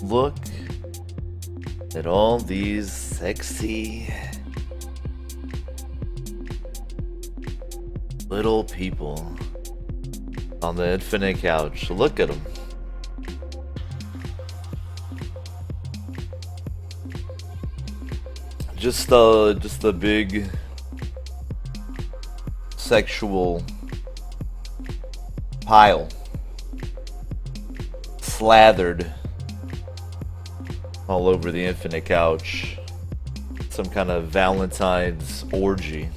Look at all these sexy little people on the infinite couch. Look at them. Just a big sexual pile slathered all over the infinite couch. Some kind of Valentine's orgy.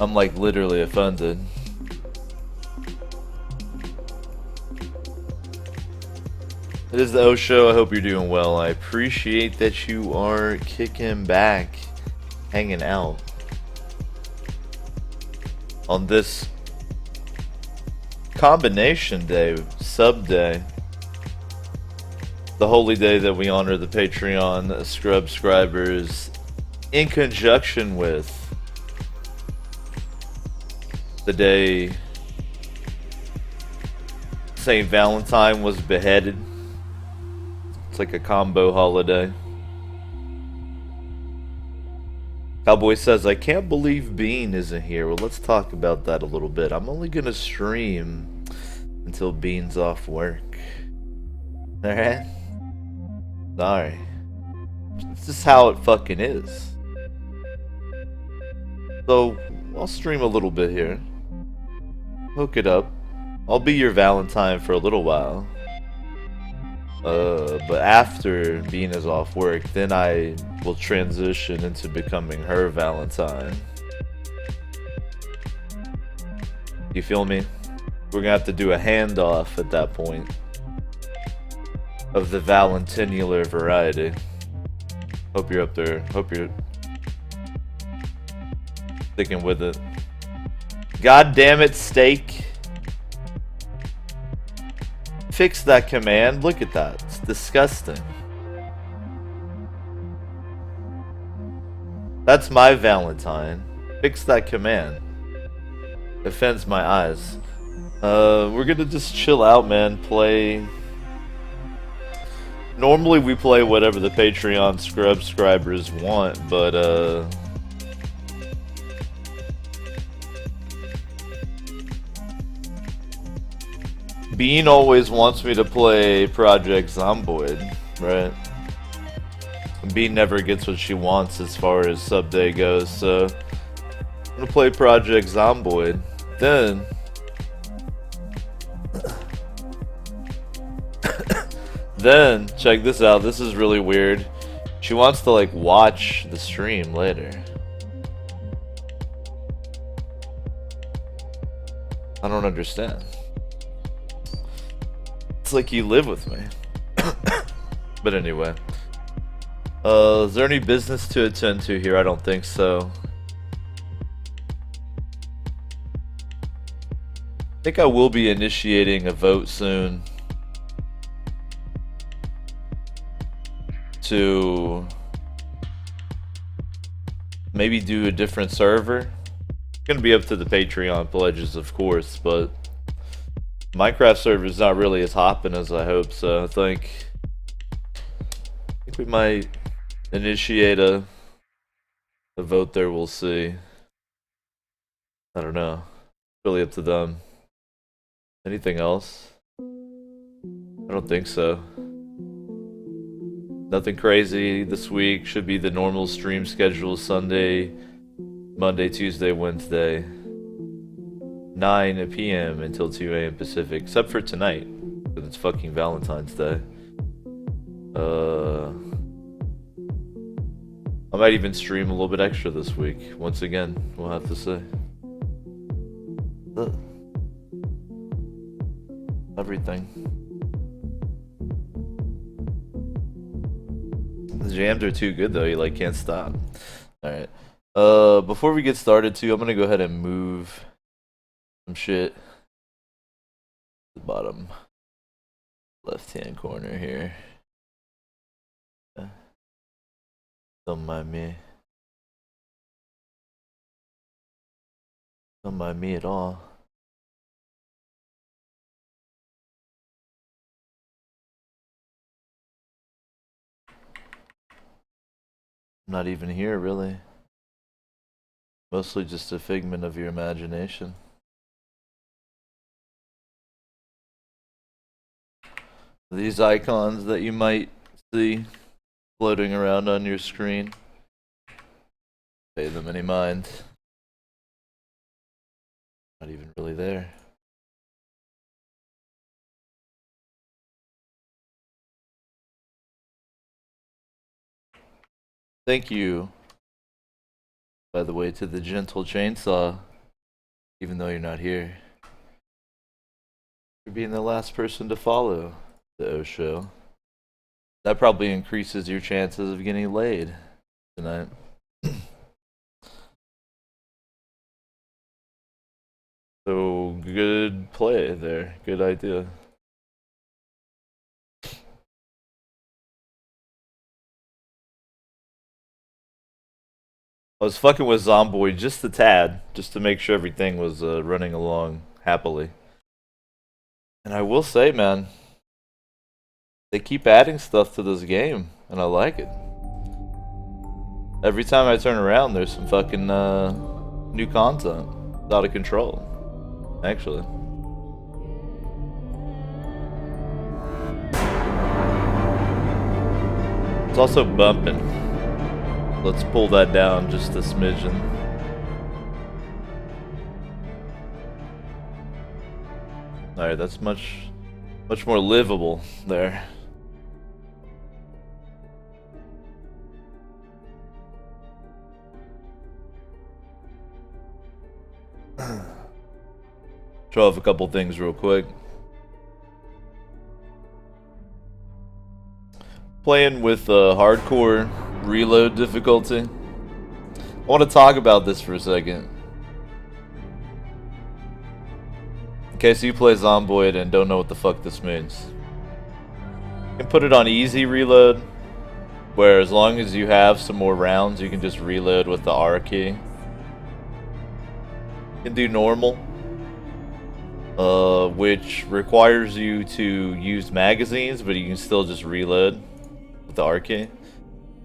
I'm like literally offended. It is the O Show. I hope you're doing well. I appreciate that you are kicking back, hanging out on this combination day, sub day, the holy day that we honor the Patreon subscribers in conjunction with the day St. Valentine was beheaded. It's like a combo holiday. Cowboy says, I can't believe Bean isn't here. Well, let's talk about that a little bit. I'm only gonna stream until Bean's off work. Alright? Sorry. This is how it fucking is. So, I'll stream a little bit here. Hook it up. I'll be your Valentine for a little while. But after Bean is off work, then I will transition into becoming her Valentine. You feel me? We're gonna have to do a handoff at that point of the Valentinular variety. Hope you're up there. Hope you're sticking with it. God damn it, steak. Fix that command. Look at that. It's disgusting. That's my Valentine. Fix that command. Offends my eyes. We're gonna just chill out, man. Play. Normally we play whatever the Patreon subscribers want, but Bean always wants me to play Project Zomboid, right? Bean never gets what she wants as far as sub day goes, so I'm gonna play Project Zomboid. Then then check this out. This is really weird. She wants to like watch the stream later. I don't understand. It's like you live with me. But anyway. Is there any business to attend to here? I don't think so. I think I will be initiating a vote soon to maybe do a different server. It's gonna be up to the Patreon pledges, of course, but Minecraft server is not really as hopping as I hope, so I think we might initiate a vote there. We'll see. I don't know. Really up to them. Anything else? I don't think so. Nothing crazy this week. Should be the normal stream schedule. Sunday, Monday, Tuesday, Wednesday. 9 p.m. until 2 a.m. Pacific. Except for tonight. Because it's fucking Valentine's Day. I might even stream a little bit extra this week. Once again, we'll have to see. Everything. The jams are too good though, you like can't stop. Alright. Before we get started too, I'm gonna go ahead and move some shit to the bottom left hand corner here. Don't mind me. Don't mind me at all. not even here, really. Mostly just a figment of your imagination. These icons that you might see floating around on your screen, pay them any mind. Not even really there. Thank you, by the way, to the gentle chainsaw, even though you're not here, for being the last person to follow the O Show. That probably increases your chances of getting laid tonight. So, good play there. Good idea. I was fucking with Zomboid just a tad, just to make sure everything was running along happily. And I will say, man, they keep adding stuff to this game, and I like it. Every time I turn around, there's some fucking new content. It's out of control, actually. It's also bumping. Let's pull that down just a smidgen. Alright, that's much more livable there. Show off a couple things real quick. Playing with hardcore reload difficulty. I want to talk about this for a second. In case you play Zomboid and don't know what the fuck this means. You can put it on easy reload, where as long as you have some more rounds, you can just reload with the R key. You can do normal, which requires you to use magazines, but you can still just reload with the R key.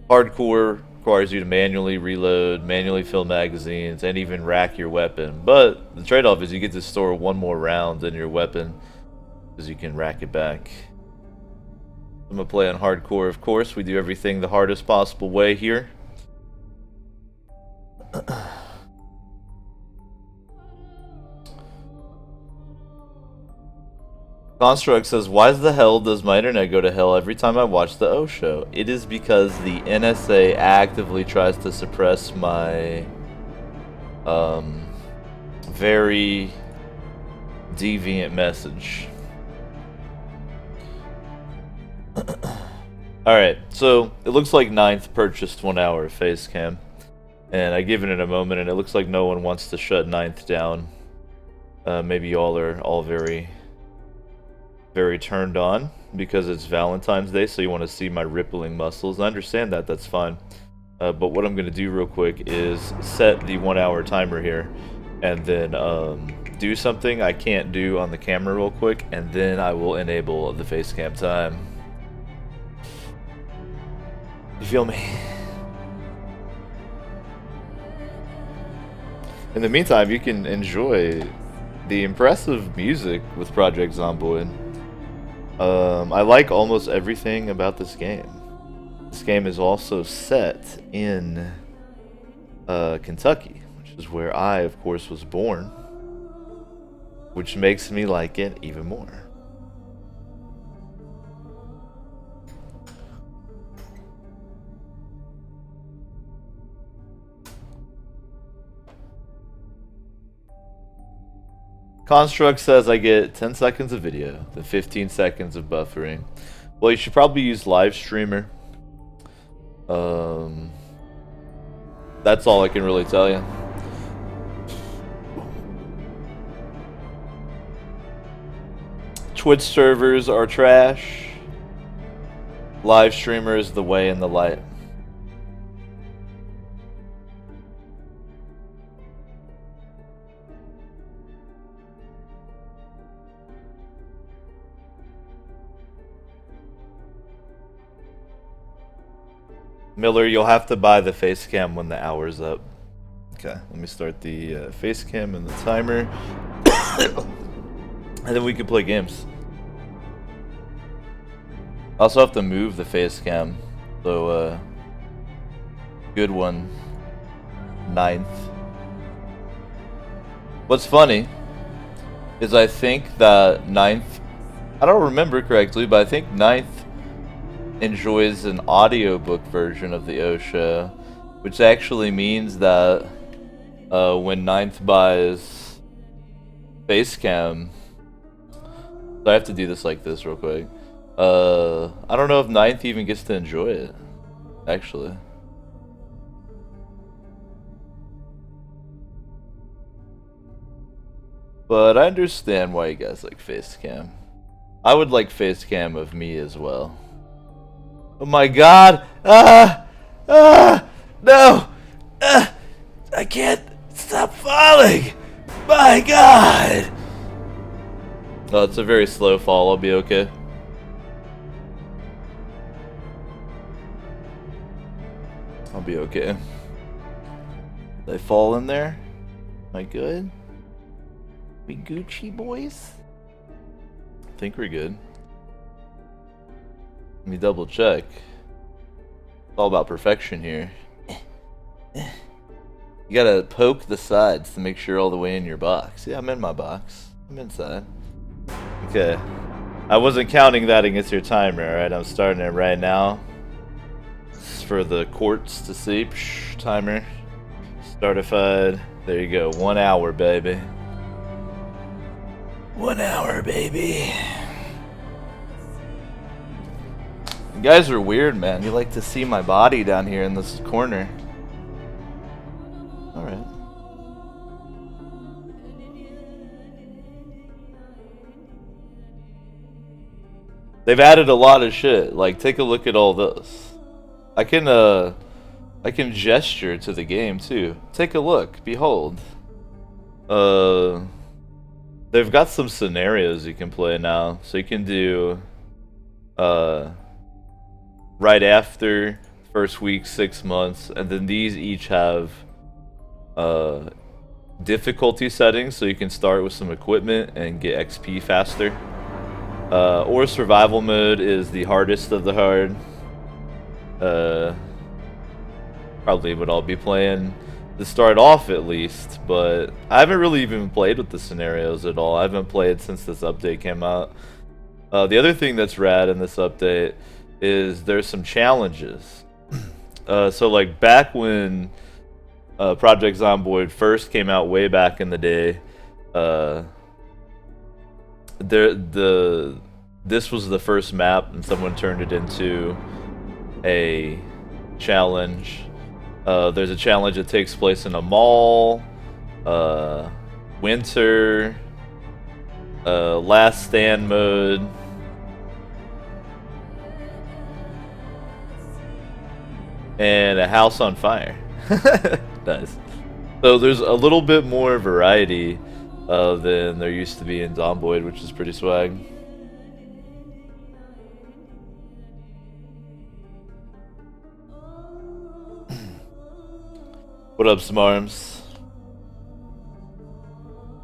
Hardcore requires you to manually reload, manually fill magazines, and even rack your weapon. But the trade-off is you get to store one more round in your weapon, because you can rack it back. I'm gonna play on hardcore, of course. We do everything the hardest possible way here. Construct says, why the hell does my internet go to hell every time I watch the O Show? It is because the NSA actively tries to suppress my very deviant message. Alright, so it looks like Ninth purchased 1 hour of Facecam. And I give it in a moment, and it looks like no one wants to shut Ninth down. Maybe y'all are all very turned on because it's Valentine's Day, so you want to see my rippling muscles. I understand that, that's fine. But what I'm going to do real quick is set the 1 hour timer here, and then do something I can't do on the camera real quick, and then I will enable the Facecam time. You feel me? In the meantime, you can enjoy the impressive music with Project Zomboid. I like almost everything about this game. This game is also set in Kentucky, which is where I, of course, was born, which makes me like it even more. Construct says I get 10 seconds of video, then 15 seconds of buffering. Well, you should probably use Live Streamer. That's all I can really tell you. Twitch servers are trash. Live Streamer is the way and the light. Miller, you'll have to buy the face cam when the hour's up. Okay, let me start the face cam and the timer. And then we can play games. I also have to move the face cam. So, good one. 9th. What's funny is I think that 9th, I don't remember correctly, but I think 9th enjoys an audiobook version of the OSHA, which actually means that when 9th buys Facecam, so I have to do this like this real quick. I don't know if 9th even gets to enjoy it, actually. But I understand why you guys like Facecam. I would like Facecam of me as well. Oh my god! No! I can't stop falling! My god! Oh, it's a very slow fall, I'll be okay. I'll be okay. Did I fall in there? Am I good? We Gucci boys? I think we're good. Let me double check. It's all about perfection here. You gotta poke the sides to make sure all the way in your box. Yeah, I'm in my box. I'm inside. Okay. I wasn't counting that against your timer, alright? I'm starting it right now. This is for the courts to see. Psh, timer. Startified. There you go. 1 hour, baby. 1 hour, baby. You guys are weird, man. You like to see my body down here in this corner. Alright. They've added a lot of shit. Like, take a look at all this. I can gesture to the game too. Take a look. Behold. They've got some scenarios you can play now. So you can do right after, first week, 6 months, and then these each have difficulty settings, so you can start with some equipment and get XP faster. Or survival mode is the hardest of the hard. Probably what I'll be playing to start off at least, but I haven't really even played with the scenarios at all. I haven't played since this update came out. The other thing that's rad in this update is there's some challenges. So like back when Project Zomboid first came out way back in the day, this was the first map and someone turned it into a challenge. There's a challenge that takes place in a mall, winter, last stand mode, and a house on fire. Nice. So there's a little bit more variety than there used to be in Zomboid, which is pretty swag. What up, Smarms?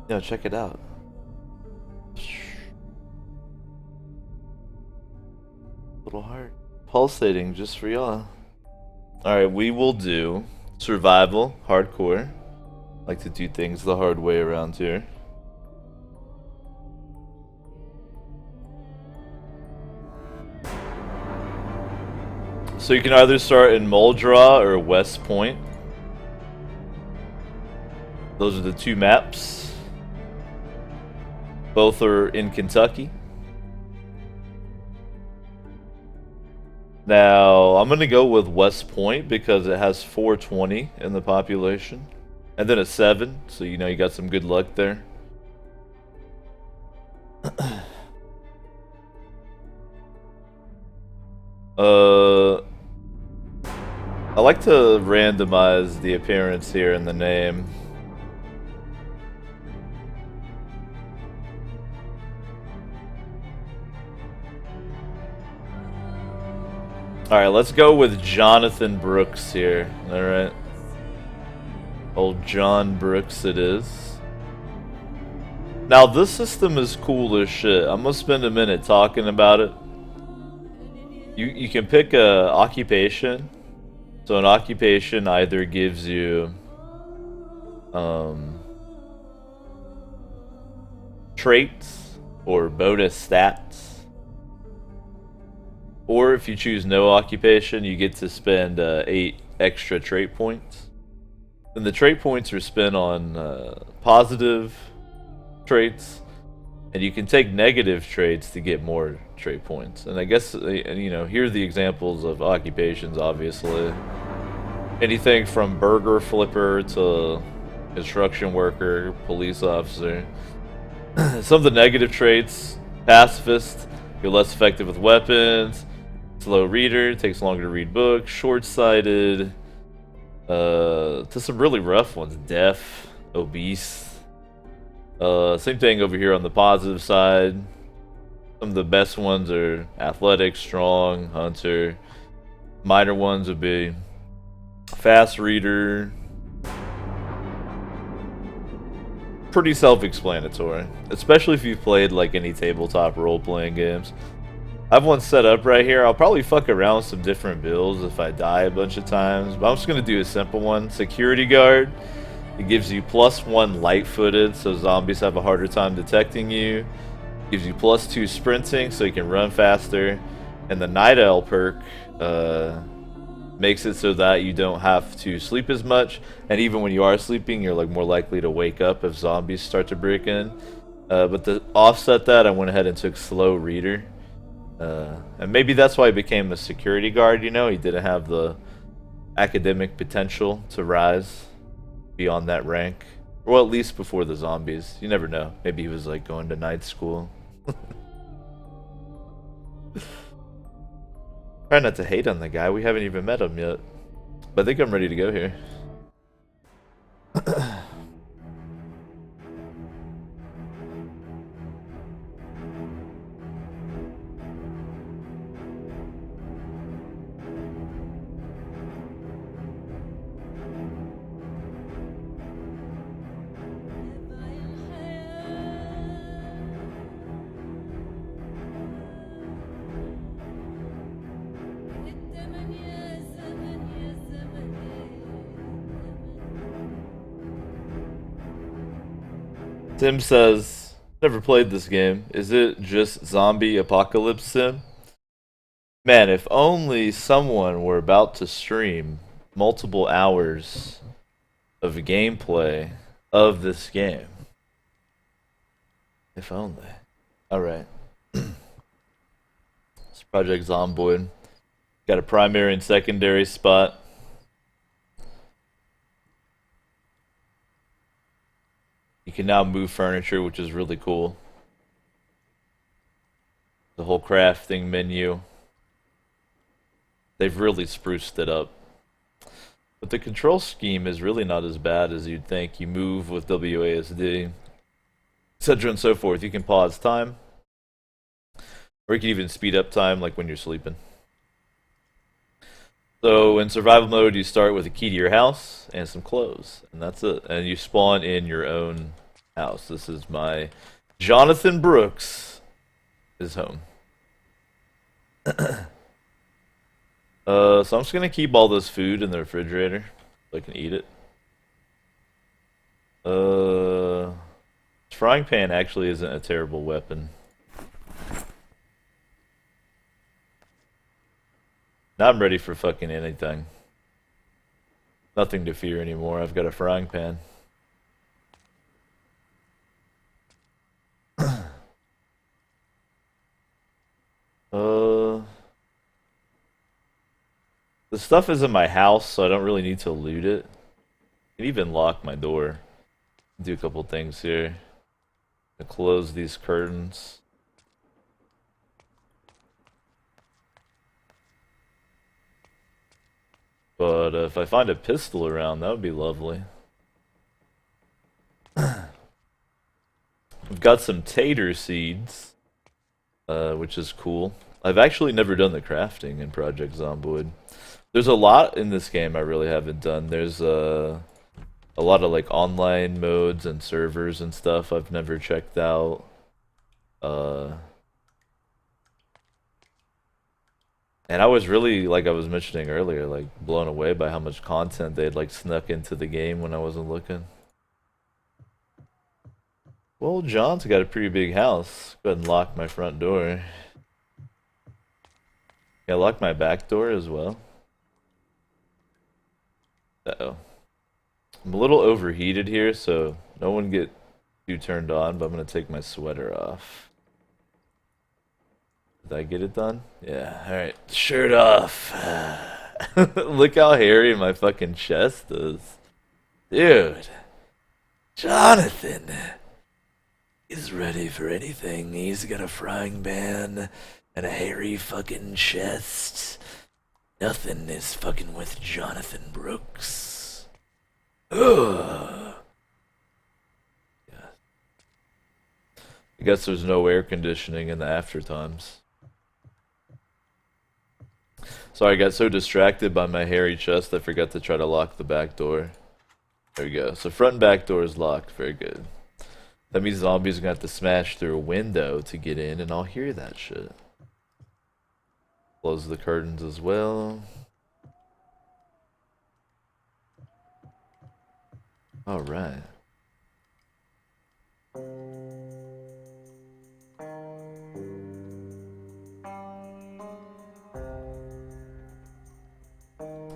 Yo, check it out. Little heart. Pulsating just for y'all. Alright, we will do survival, hardcore. Like to do things the hard way around here. So you can either start in Muldraw or West Point. Those are the two maps. Both are in Kentucky. Now, I'm going to go with West Point because it has 420 in the population. And then a 7, so you know you got some good luck there. I like to randomize the appearance here in the name. Alright, let's go with Jonathan Brooks here. Alright. Old John Brooks it is. Now this system is cool as shit. I'm gonna spend a minute talking about it. You can pick a occupation. So an occupation either gives you traits or bonus stats. Or if you choose no occupation, you get to spend 8 extra trait points. And the trait points are spent on positive traits, and you can take negative traits to get more trait points. And I guess, you know, here are the examples of occupations, obviously. Anything from burger flipper to construction worker, police officer. Some of the negative traits: pacifist, you're less effective with weapons, slow reader, takes longer to read books, short-sighted, to some really rough ones: deaf, obese. Same thing over here on the positive side. Some of the best ones are athletic, strong, hunter. Minor ones would be fast reader. Pretty self-explanatory, especially if you've played like any tabletop role-playing games. I have one set up right here. I'll probably fuck around with some different builds if I die a bunch of times, but I'm just gonna do a simple one. Security guard. It gives you +1 light-footed, so zombies have a harder time detecting you. Gives you +2 sprinting, so you can run faster. And the Night Owl perk makes it so that you don't have to sleep as much. And even when you are sleeping, you're like more likely to wake up if zombies start to break in. But to offset that, I went ahead and took slow reader. And maybe that's why he became a security guard, you know? He didn't have the academic potential to rise beyond that rank. Well, at least before the zombies. You never know. Maybe he was like going to night school. Try not to hate on the guy. We haven't even met him yet. But I think I'm ready to go here. Tim says, never played this game. Is it just zombie apocalypse sim? Man, if only someone were about to stream multiple hours of gameplay of this game. If only. Alright. This Project Zomboid. Got a primary and secondary spot. You can now move furniture, which is really cool. The whole crafting menu. They've really spruced it up. But the control scheme is really not as bad as you'd think. You move with WASD, etc. and so forth. You can pause time. Or you can even speed up time, like when you're sleeping. So in survival mode, you start with a key to your house and some clothes, and that's it. And you spawn in your own house. This is my Jonathan Brooks' his home. So I'm just gonna keep all this food in the refrigerator so I can eat it. Frying pan actually isn't a terrible weapon. Now I'm ready for fucking anything. Nothing to fear anymore. I've got a frying pan. The stuff is in my house, so I don't really need to loot it. I can even lock my door. Do a couple things here. Close these curtains. But if I find a pistol around, that would be lovely. We've got some tater seeds, which is cool. I've actually never done the crafting in Project Zomboid. There's a lot in this game I really haven't done. There's a lot of like online modes and servers and stuff I've never checked out. And I was really, like I was mentioning earlier, like blown away by how much content they'd like snuck into the game when I wasn't looking. Well, John's got a pretty big house. Go ahead and lock my front door. Yeah, lock my back door as well. Uh-oh. I'm a little overheated here, so no one get too turned on, but I'm gonna take my sweater off. Did I get it done? Yeah, alright. Shirt off. Look how hairy my fucking chest is. Dude. Jonathan is ready for anything. He's got a frying pan and a hairy fucking chest. Nothing is fucking with Jonathan Brooks. Ugh. Yeah. I guess there's no air conditioning in the after times. Sorry, I got so distracted by my hairy chest I forgot to try to lock the back door. There we go. So front and back door is locked. Very good. That means zombies are gonna have to smash through a window to get in, and I'll hear that shit. Close the curtains as well. Alright.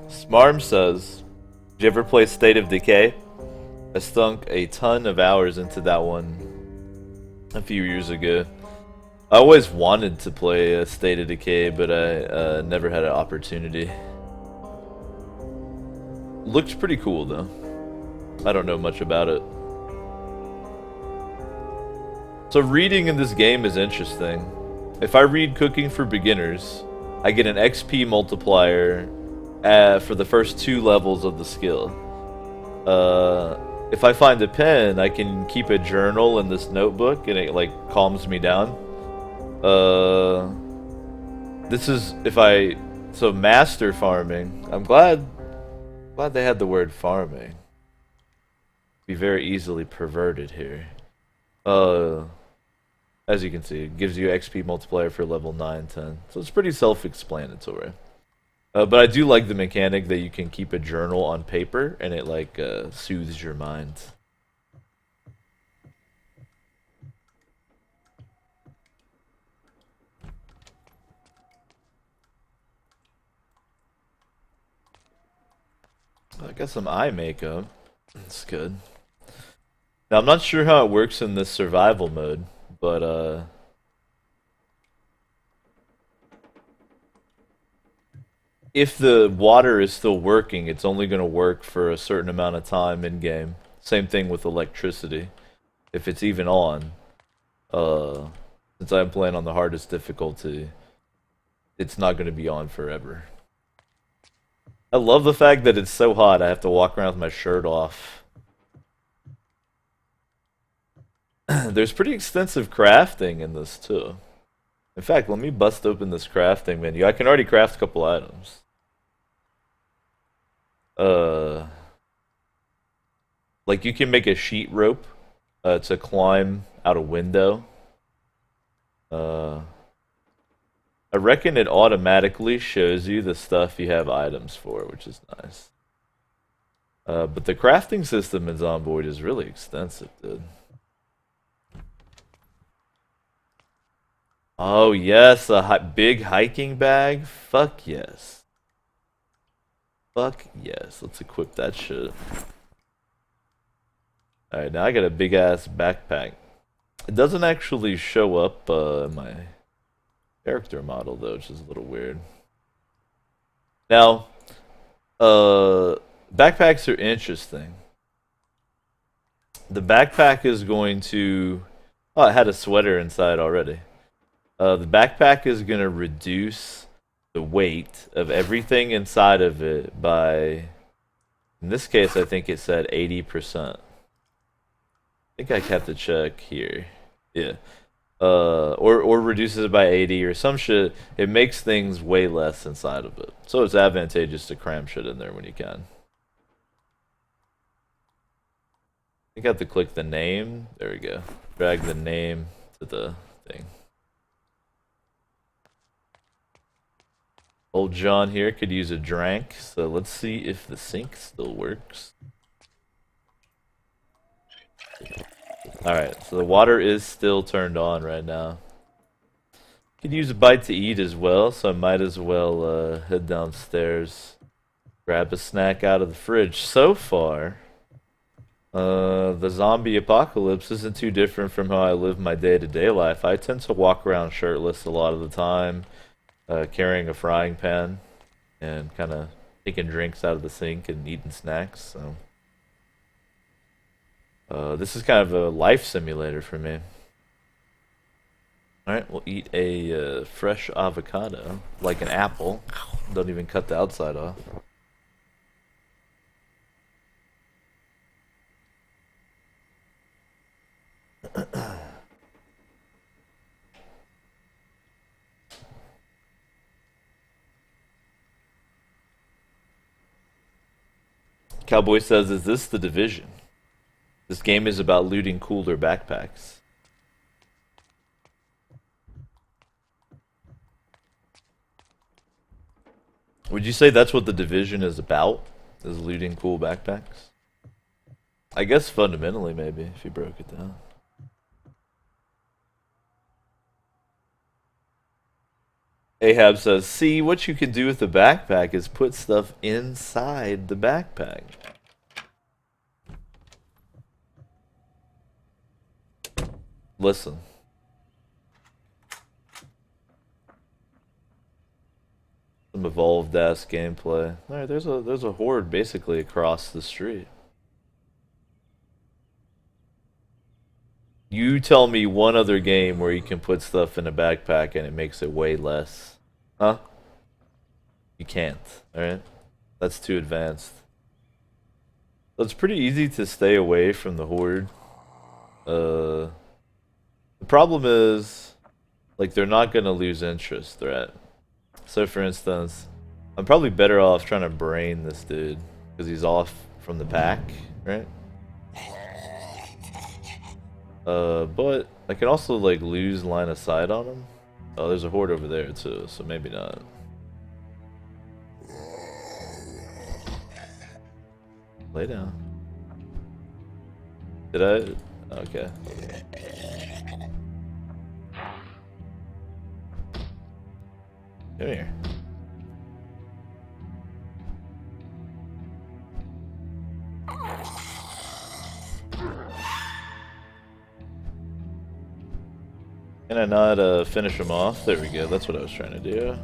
Smarm says, did you ever play State of Decay? I stunk a ton of hours into that one a few years ago. I always wanted to play State of Decay, but I never had an opportunity. Looked pretty cool though. I don't know much about it. So reading in this game is interesting. If I read Cooking for Beginners, I get an XP multiplier for the first 2 levels of the skill. If I find a pen, I can keep a journal in this notebook and it like calms me down. This is so master farming. I'm glad they had the word farming. Be very easily perverted here. As you can see, it gives you XP multiplier for level 9, 10. So it's pretty self-explanatory. But I do like the mechanic that you can keep a journal on paper and it like soothes your mind. I got some eye makeup. That's good. Now I'm not sure how it works in this survival mode, but if the water is still working, it's only going to work for a certain amount of time in game. Same thing with electricity. If it's even on, since I'm playing on the hardest difficulty, it's not going to be on forever. I love the fact that it's so hot I have to walk around with my shirt off. There's pretty extensive crafting in this too. In fact, let me bust open this crafting menu. I can already craft a couple items. Like you can make a sheet rope to climb out a window. I reckon it automatically shows you the stuff you have items for, which is nice. But the crafting system in Zomboid is really extensive, dude. Oh yes, a big hiking bag? Fuck yes. Fuck yes, let's equip that shit. Alright, now I got a big ass backpack. It doesn't actually show up in my character model though, which is a little weird. Now, backpacks are interesting. The backpack is going to... Oh, it had a sweater inside already. The backpack is going to reduce the weight of everything inside of it by... In this case, I think it said 80%. I think I have to check here. Yeah. or reduces it by 80 or some shit. It makes things way less inside of it. So it's advantageous to cram shit in there when you can. You have to click the name. There we go. Drag the name to the thing. Old John here could use a drink, so let's see if the sink still works. Alright, so the water is still turned on right now. Could use a bite to eat as well, so I might as well head downstairs, grab a snack out of the fridge. So far, the zombie apocalypse isn't too different from how I live my day-to-day life. I tend to walk around shirtless a lot of the time, carrying a frying pan, and kind of taking drinks out of the sink and eating snacks, so... this is kind of a life simulator for me. Alright, we'll eat a fresh avocado, like an apple. Don't even cut the outside off. Cowboy says, is this the Division? This game is about looting cooler backpacks. Would you say that's what the Division is about? Is looting cool backpacks? I guess fundamentally, maybe, if you broke it down. Ahab says, see, what you can do with the backpack is put stuff inside the backpack. Listen. Some evolved ass gameplay. Alright, there's a horde basically across the street. You tell me one other game where you can put stuff in a backpack and it makes it way less. Huh? You can't, alright? That's too advanced. So it's pretty easy to stay away from the horde. The problem is, like, they're not gonna lose interest, right? So for instance, I'm probably better off trying to brain this dude, because he's off from the pack, right? But I can also, like, lose line of sight on him. Oh, there's a horde over there too, so maybe not. Lay down. Did I? Okay. Come here. Can I not finish him off? There we go, that's what I was trying to do.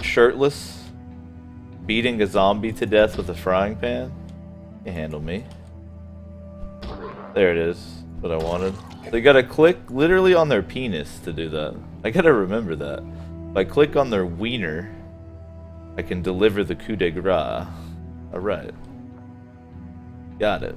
Shirtless, beating a zombie to death with a frying pan. You handle me. There it is, what I wanted. They gotta click literally on their penis to do that. I gotta remember that. If I click on their wiener, I can deliver the coup de grace. Alright. Got it.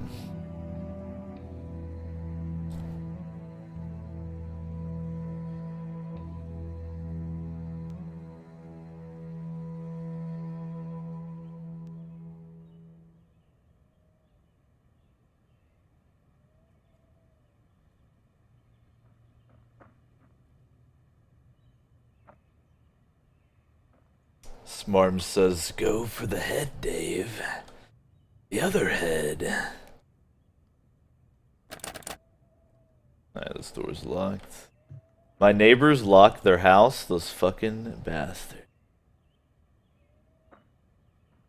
Smarm says, go for the head, Dave. The other head. Alright, this door's locked. My neighbors locked their house, those fucking bastards.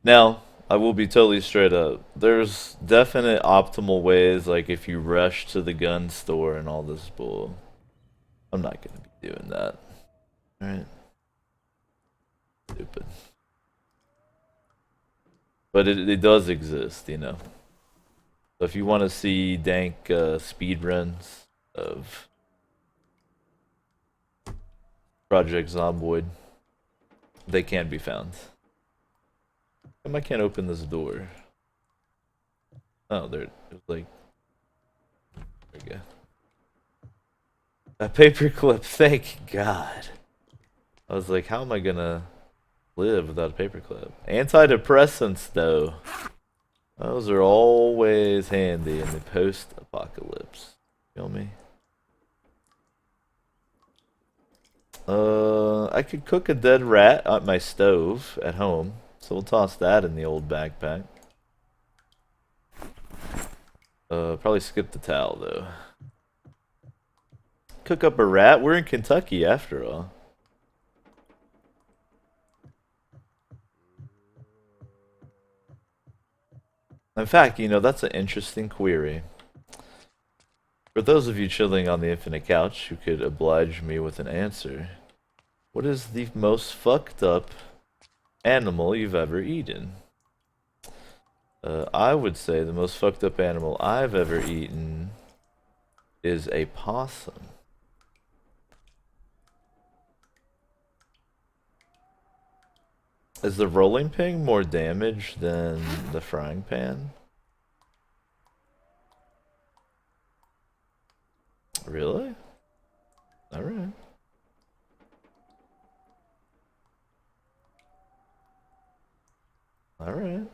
Now, I will be totally straight up. There's definite optimal ways, like if you rush to the gun store and all this bull. I'm not gonna be doing that. Alright. Stupid. But it does exist, you know. So if you want to see dank speed runs of Project Zomboid, they can be found. I can't open this door. Oh, there it was like. There we go. A paperclip, thank God. I was like, how am I gonna live without a paperclip? Antidepressants, though. Those are always handy in the post-apocalypse. Feel me? I could cook a dead rat at my stove at home, so we'll toss that in the old backpack. Probably skip the towel, though. Cook up a rat? We're in Kentucky, after all. In fact, you know, that's an interesting query. For those of you chilling on the infinite couch who could oblige me with an answer, what is the most fucked up animal you've ever eaten? I would say the most fucked up animal I've ever eaten is a possum. Is the rolling pin more damage than the frying pan? Really? Alright. Alright.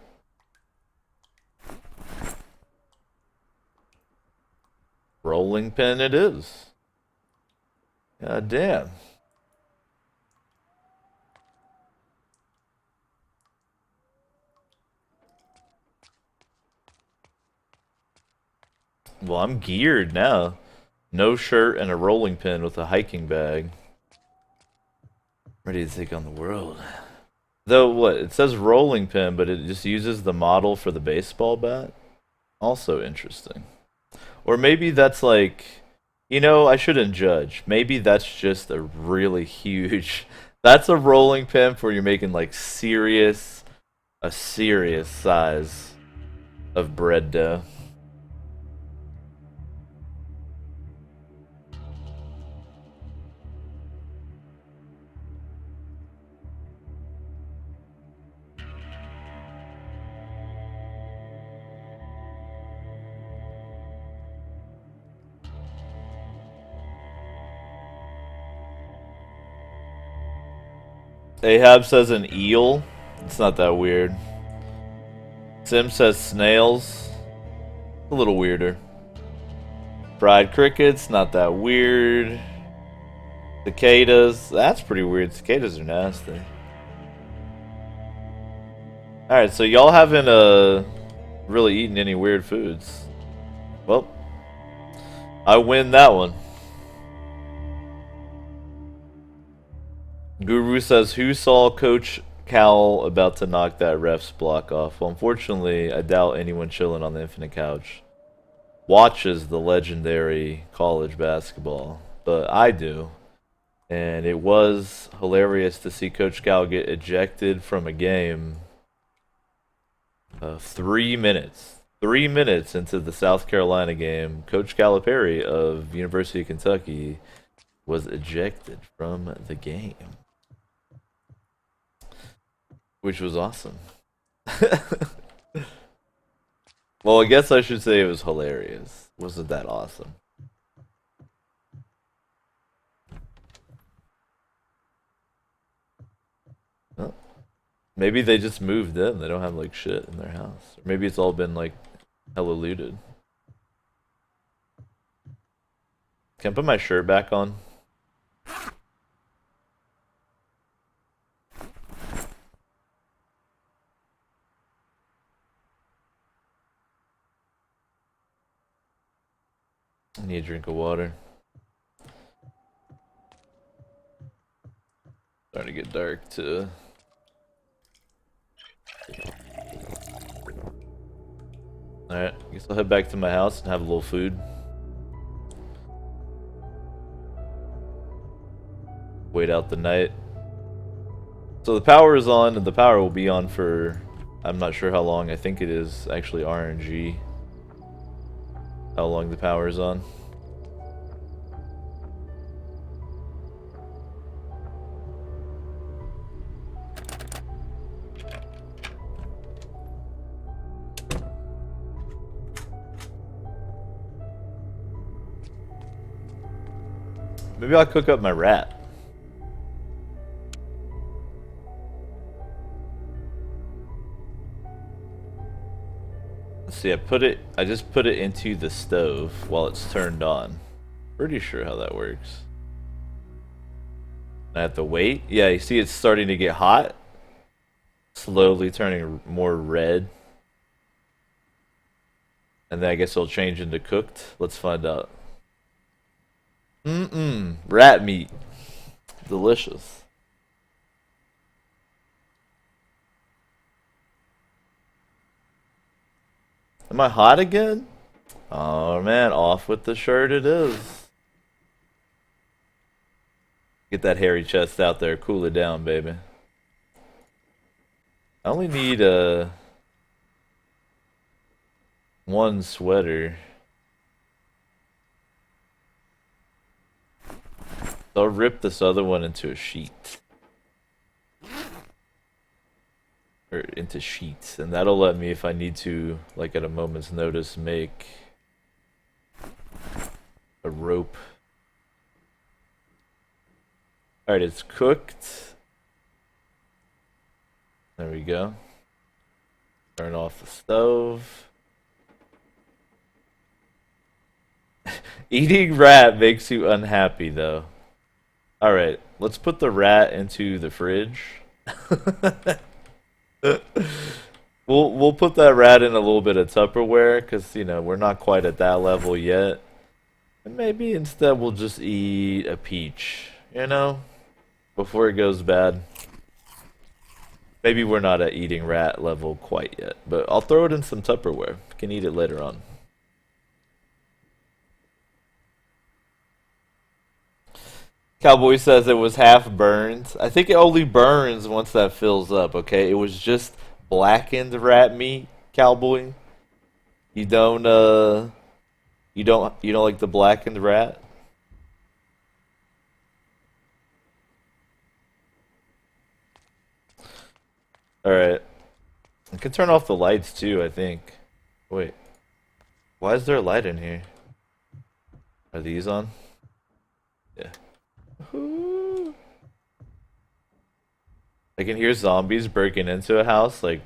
Rolling pin it is. God damn. Well, I'm geared now. No shirt and a rolling pin with a hiking bag. Ready to take on the world. Though, what? It says rolling pin, but it just uses the model for the baseball bat? Also interesting. Or maybe that's like... You know, I shouldn't judge. Maybe that's just a really huge... That's a rolling pin for you're making like serious... A serious size of bread dough. Ahab says an eel. It's not that weird. Sim says snails. A little weirder. Fried crickets, not that weird. Cicadas, that's pretty weird. Cicadas are nasty. Alright, so y'all haven't really eaten any weird foods. Well, I win that one. Guru says, who saw Coach Cal about to knock that ref's block off? Well, unfortunately, I doubt anyone chilling on the infinite couch watches the legendary college basketball, but I do. And it was hilarious to see Coach Cal get ejected from a game 3 minutes. 3 minutes into the South Carolina game, Coach Calipari of University of Kentucky was ejected from the game. Which was awesome. Well, I guess I should say it was hilarious. Wasn't that awesome? Well, maybe they just moved in. They don't have like shit in their house. Or maybe it's all been like hella looted. Can I put my shirt back on? I need a drink of water. Starting to get dark too. Alright, I guess I'll head back to my house and have a little food. Wait out the night. So the power is on, and the power will be on for... I'm not sure how long. I think it is actually RNG. How long the power is on. Maybe I'll cook up my rat. Let's see, I just put it into the stove while it's turned on. Pretty sure how that works. I have to wait. Yeah, you see it's starting to get hot. Slowly turning more red. And then I guess it'll change into cooked. Let's find out. Rat meat. Delicious. Am I hot again? Oh man, off with the shirt it is. Get that hairy chest out there, cool it down, baby. I only need one sweater. I'll rip this other one into a sheet. Or into sheets, and that'll let me, if I need to, like at a moment's notice, make a rope. Alright, it's cooked. There we go. Turn off the stove. Eating rat makes you unhappy, though. Alright, let's put the rat into the fridge. We'll put that rat in a little bit of Tupperware, because, you know, we're not quite at that level yet. And maybe instead we'll just eat a peach, you know? Before it goes bad. Maybe we're not at eating rat level quite yet, but I'll throw it in some Tupperware. Can eat it later on. Cowboy says it was half burned. I think it only burns once that fills up, okay? It was just blackened rat meat, Cowboy. You don't like the blackened rat? Alright. I can turn off the lights too, I think. Wait. Why is there a light in here? Are these on? Yeah. I can hear zombies breaking into a house, like,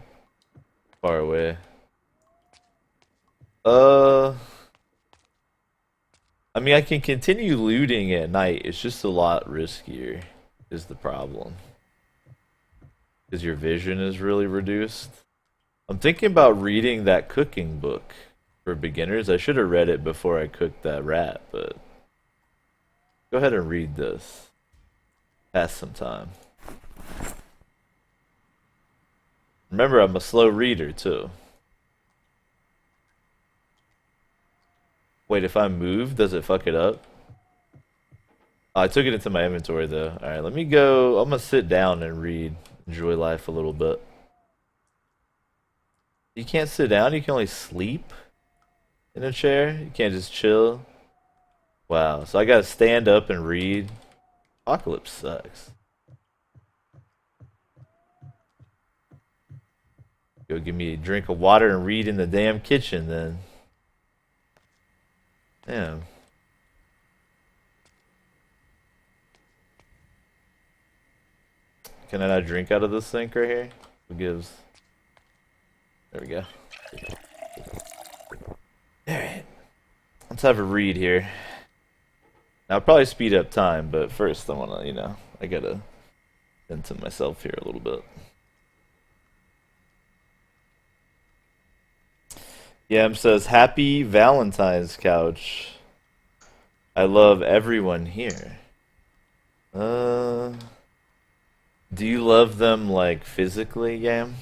far away. I mean, I can continue looting at night. It's just a lot riskier, is the problem. Because your vision is really reduced. I'm thinking about reading that cooking book for beginners. I should have read it before I cooked that rat, but go ahead and read this. Pass some time. Remember, I'm a slow reader, too. Wait, if I move, does it fuck it up? Oh, I took it into my inventory, though. Alright, let me go. I'm gonna sit down and read. Enjoy life a little bit. You can't sit down, you can only sleep in a chair. You can't just chill. Wow, so I gotta stand up and read. Apocalypse sucks. Go give me a drink of water and read in the damn kitchen then. Damn. Can I not drink out of this sink right here? Who gives? There we go. Alright. Let's have a read here. Now, I'll probably speed up time, but first I wanna, you know, I gotta vent to myself here a little bit. Yam says, Happy Valentine's Couch. I love everyone here. Do you love them, like, physically, Yam?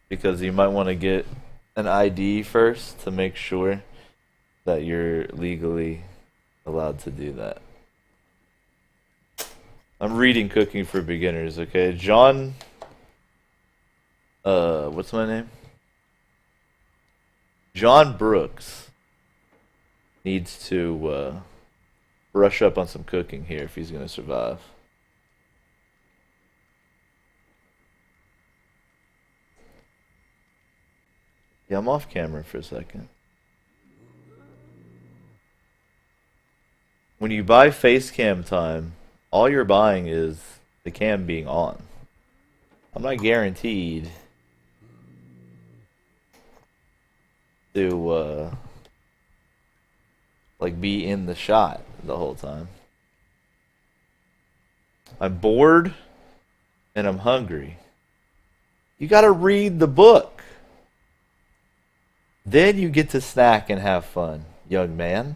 Because you might want to get an ID first to make sure that you're legally allowed to do that. I'm reading Cooking for Beginners, okay? John... what's my name? John Brooks needs to brush up on some cooking here if he's going to survive. Yeah, I'm off camera for a second. when you buy face cam time, all you're buying is the cam being on. I'm not guaranteed to like be in the shot the whole time. I'm bored and I'm hungry. You gotta read the book. Then you get to snack and have fun, young man.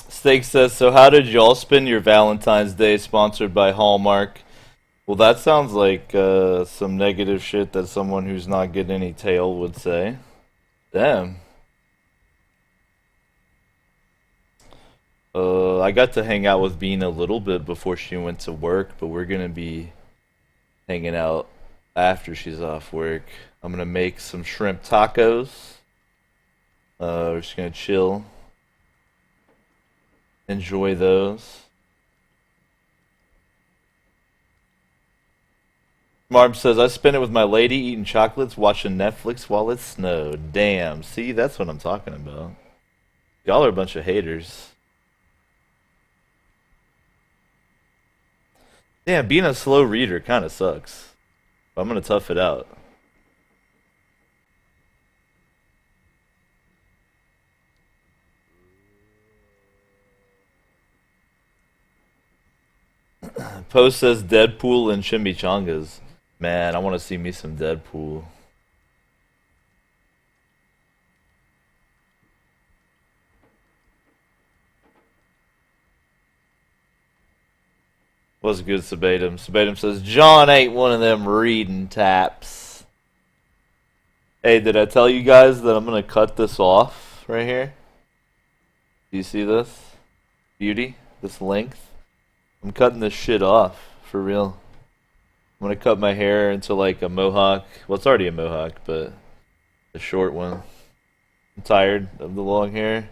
Steak says, so how did y'all spend your Valentine's Day sponsored by Hallmark? Well, that sounds like some negative shit that someone who's not getting any tail would say. Damn. I got to hang out with Bean a little bit before she went to work, but we're gonna be hanging out after she's off work. I'm gonna make some shrimp tacos. We're just gonna chill, enjoy those. Marb says, I spent it with my lady eating chocolates, watching Netflix while it snowed. Damn, see, that's what I'm talking about. Y'all are a bunch of haters. Damn, being a slow reader kind of sucks. But I'm gonna tough it out. Post says Deadpool and chimichangas. Man, I want to see me some Deadpool. What's good, Sabatum? Sabatum says, John ain't one of them reading taps. Hey, did I tell you guys that I'm going to cut this off right here? Do you see this? Beauty? This length? I'm cutting this shit off, for real. I'm going to cut my hair into like a mohawk. Well, it's already a mohawk, but a short one. I'm tired of the long hair.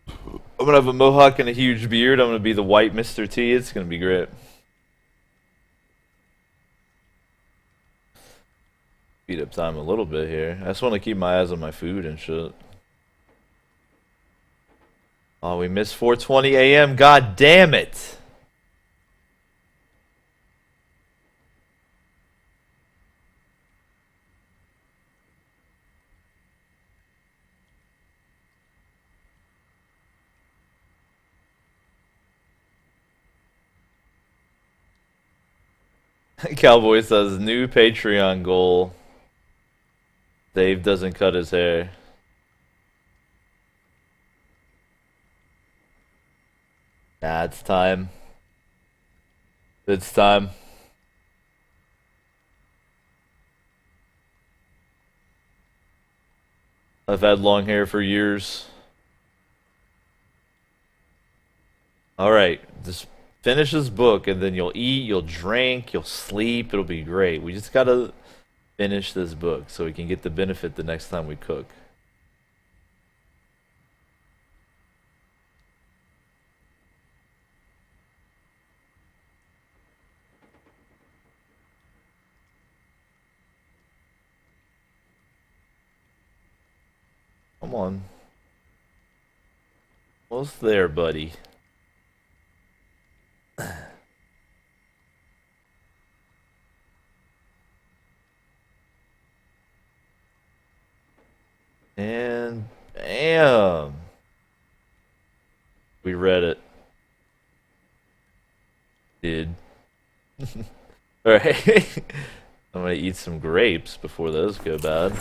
I'm gonna have a mohawk and a huge beard. I'm gonna be the white Mr. T. It's gonna be great. Speed up time a little bit here. I just want to keep my eyes on my food and shit. Oh, we missed 4:20 a.m. God damn it! Cowboy says new Patreon goal. Dave doesn't cut his hair. Nah, it's time. It's time. I've had long hair for years. Alright, just finish this book and then you'll eat, you'll drink, you'll sleep. It'll be great. We just gotta finish this book so we can get the benefit the next time we cook. Come on. Almost there, buddy. And bam. We read it. Did. Alright. I'm gonna eat some grapes before those go bad.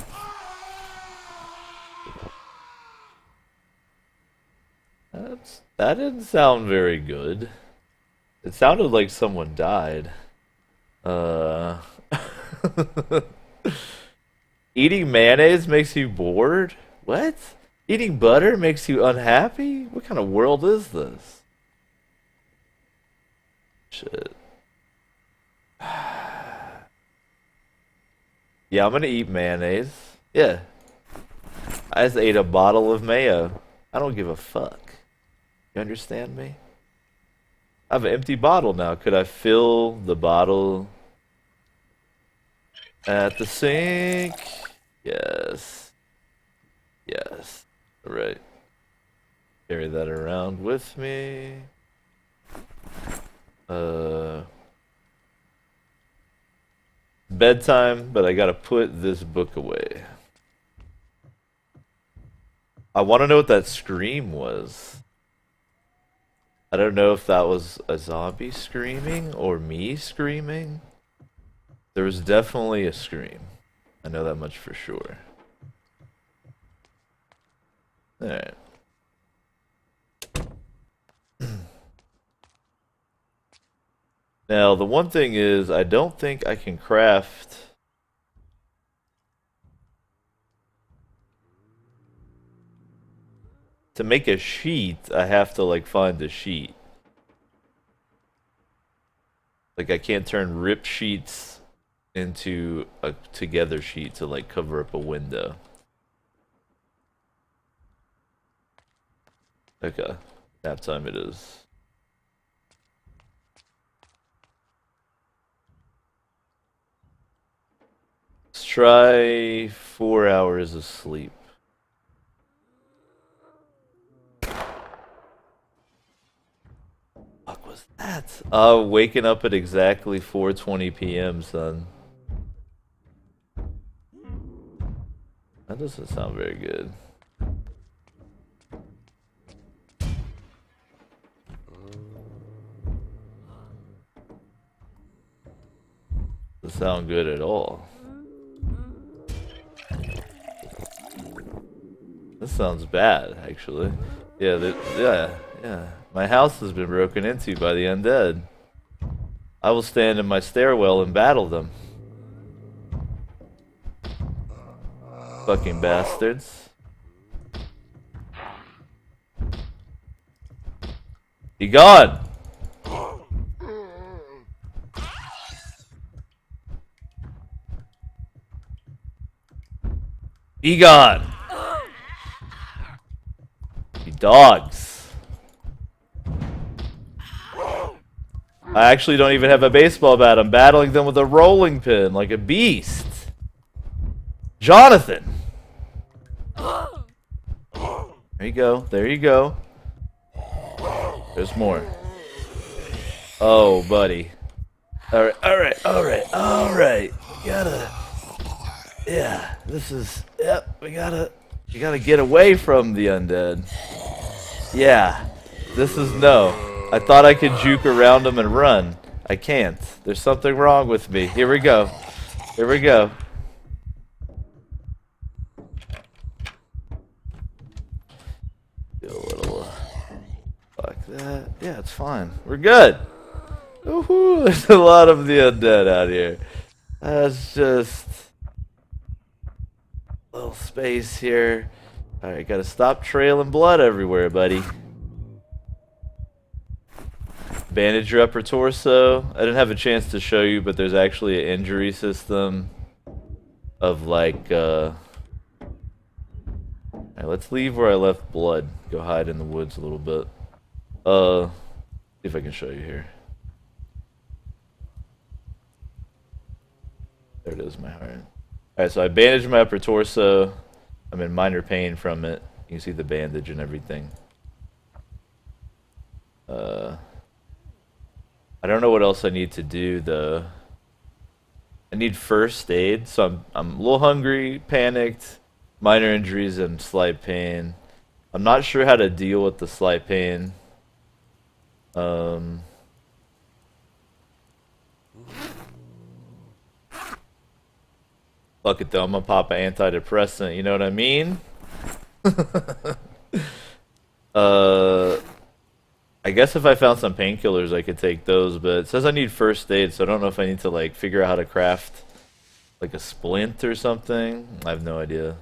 That didn't sound very good. It sounded like someone died. Uh... Eating mayonnaise makes you bored? What? Eating butter makes you unhappy? What kind of world is this? Shit. Yeah, I'm gonna eat mayonnaise. Yeah. I just ate a bottle of mayo. I don't give a fuck. You understand me? I have an empty bottle now. Could I fill the bottle at the sink? Yes. Yes. Alright. Carry that around with me. Bedtime, but I gotta put this book away. I want to know what that scream was. I don't know if that was a zombie screaming or me screaming. There was definitely a scream. I know that much for sure. Alright. Now, the one thing is, I don't think I can craft... To make a sheet, I have to, like, find a sheet. Like, I can't turn rip sheets into a together sheet to, like, cover up a window. Okay. Nap time it is. Let's try 4 hours of sleep. Fuck was that? Waking up at exactly 4:20 p.m., son. That doesn't sound very good. Doesn't sound good at all. This sounds bad, actually. Yeah, yeah. My house has been broken into by the undead. I will stand in my stairwell and battle them. Fucking bastards. Be gone! Be gone! You dogs. I actually don't even have a baseball bat. I'm battling them with a rolling pin like a beast. Jonathan! There you go. There you go. There's more. Oh, buddy. Alright, alright, alright, alright. Gotta... Yeah, this is... Yep, we gotta get away from the undead. Yeah, this is no. I thought I could juke around them and run. I can't. There's something wrong with me. Here we go. Here we go. Do a little like that. Yeah, it's fine. We're good. Woohoo! There's a lot of the undead out here. That's just a little space here. Alright, gotta stop trailing blood everywhere, buddy. Bandage your upper torso. I didn't have a chance to show you, but there's actually an injury system of like, Alright, let's leave where I left blood. Go hide in the woods a little bit. See if I can show you here. There it is, my heart. Alright, so I bandaged my upper torso. I'm in minor pain from it. You can see the bandage and everything. I don't know what else I need to do though. I need first aid, so I'm a little hungry, panicked, minor injuries, and slight pain. I'm not sure how to deal with the slight pain. Fuck it though, I'm gonna pop an antidepressant, you know what I mean? uh, I guess if I found some painkillers, I could take those, but it says I need first aid, so I don't know if I need to, like, figure out how to craft, like, a splint or something. I have no idea.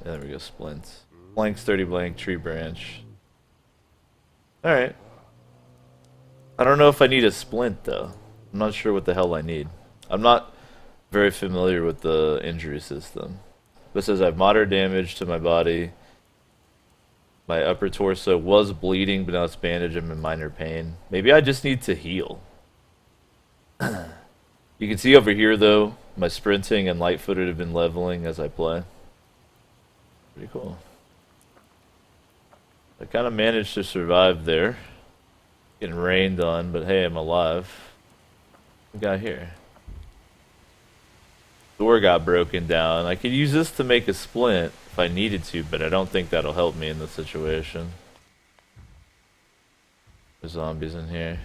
Yeah, there we go, splints. Blank, sturdy blank, tree branch. Alright. I don't know if I need a splint, though. I'm not sure what the hell I need. I'm not very familiar with the injury system. But it says I have moderate damage to my body. My upper torso was bleeding, but now it's bandaged. I'm in minor pain. Maybe I just need to heal. You can see over here, though, my sprinting and light-footed have been leveling as I play. Pretty cool. I kind of managed to survive there. Getting rained on, but hey, I'm alive. What we got here? Door got broken down. I could use this to make a splint if I needed to, but I don't think that'll help me in this situation. There's zombies in here.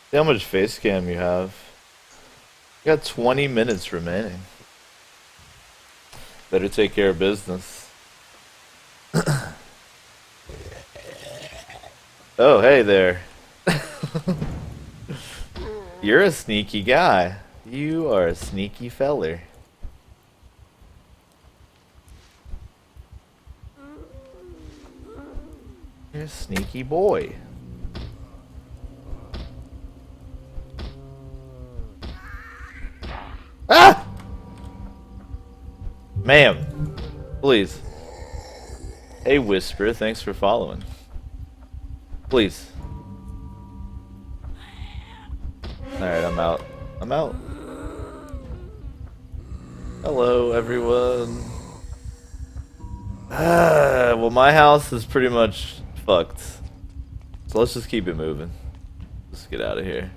See how much face cam you have. You got 20 minutes remaining. Better take care of business. Oh, hey there. You're a sneaky guy. You are a sneaky feller. You're a sneaky boy. Ah! Ma'am, please. Hey, Whisper, thanks for following. Please. Alright, I'm out. I'm out. Hello, everyone. Well, my house is pretty much fucked. So let's just keep it moving. Let's get out of here.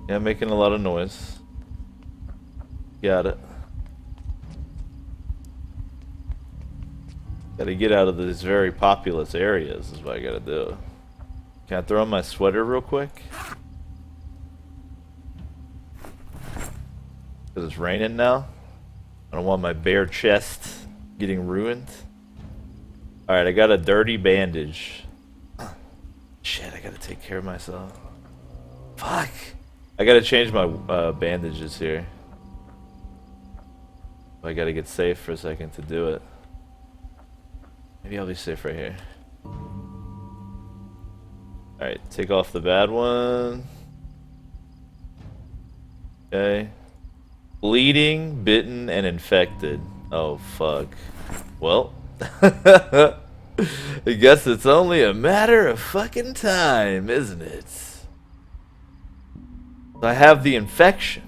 Yeah, making a lot of noise. Got it. Gotta get out of these very populous areas is what I gotta do. Can I throw on my sweater real quick? Because it's raining now. I don't want my bare chest getting ruined. Alright, I got a dirty bandage. Shit, I gotta take care of myself. Fuck! I gotta change my bandages here. I gotta get safe for a second to do it. Maybe I'll be safe right here. Alright, take off the bad one. Okay. Bleeding, bitten, and infected. Oh, fuck. Well. I guess it's only a matter of fucking time, isn't it? I have the infection.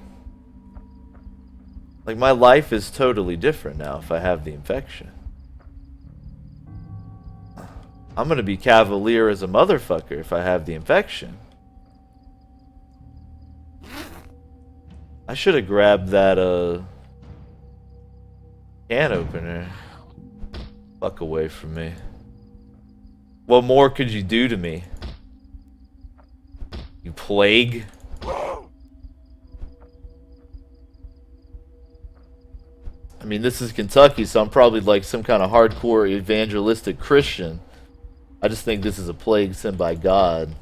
Like, my life is totally different now if I have the infection. I'm gonna be cavalier as a motherfucker if I have the infection. I should have grabbed that, can opener. Fuck away from me. What more could you do to me? You plague? I mean, this is Kentucky, so I'm probably like some kind of hardcore evangelistic Christian. I just think this is a plague sent by God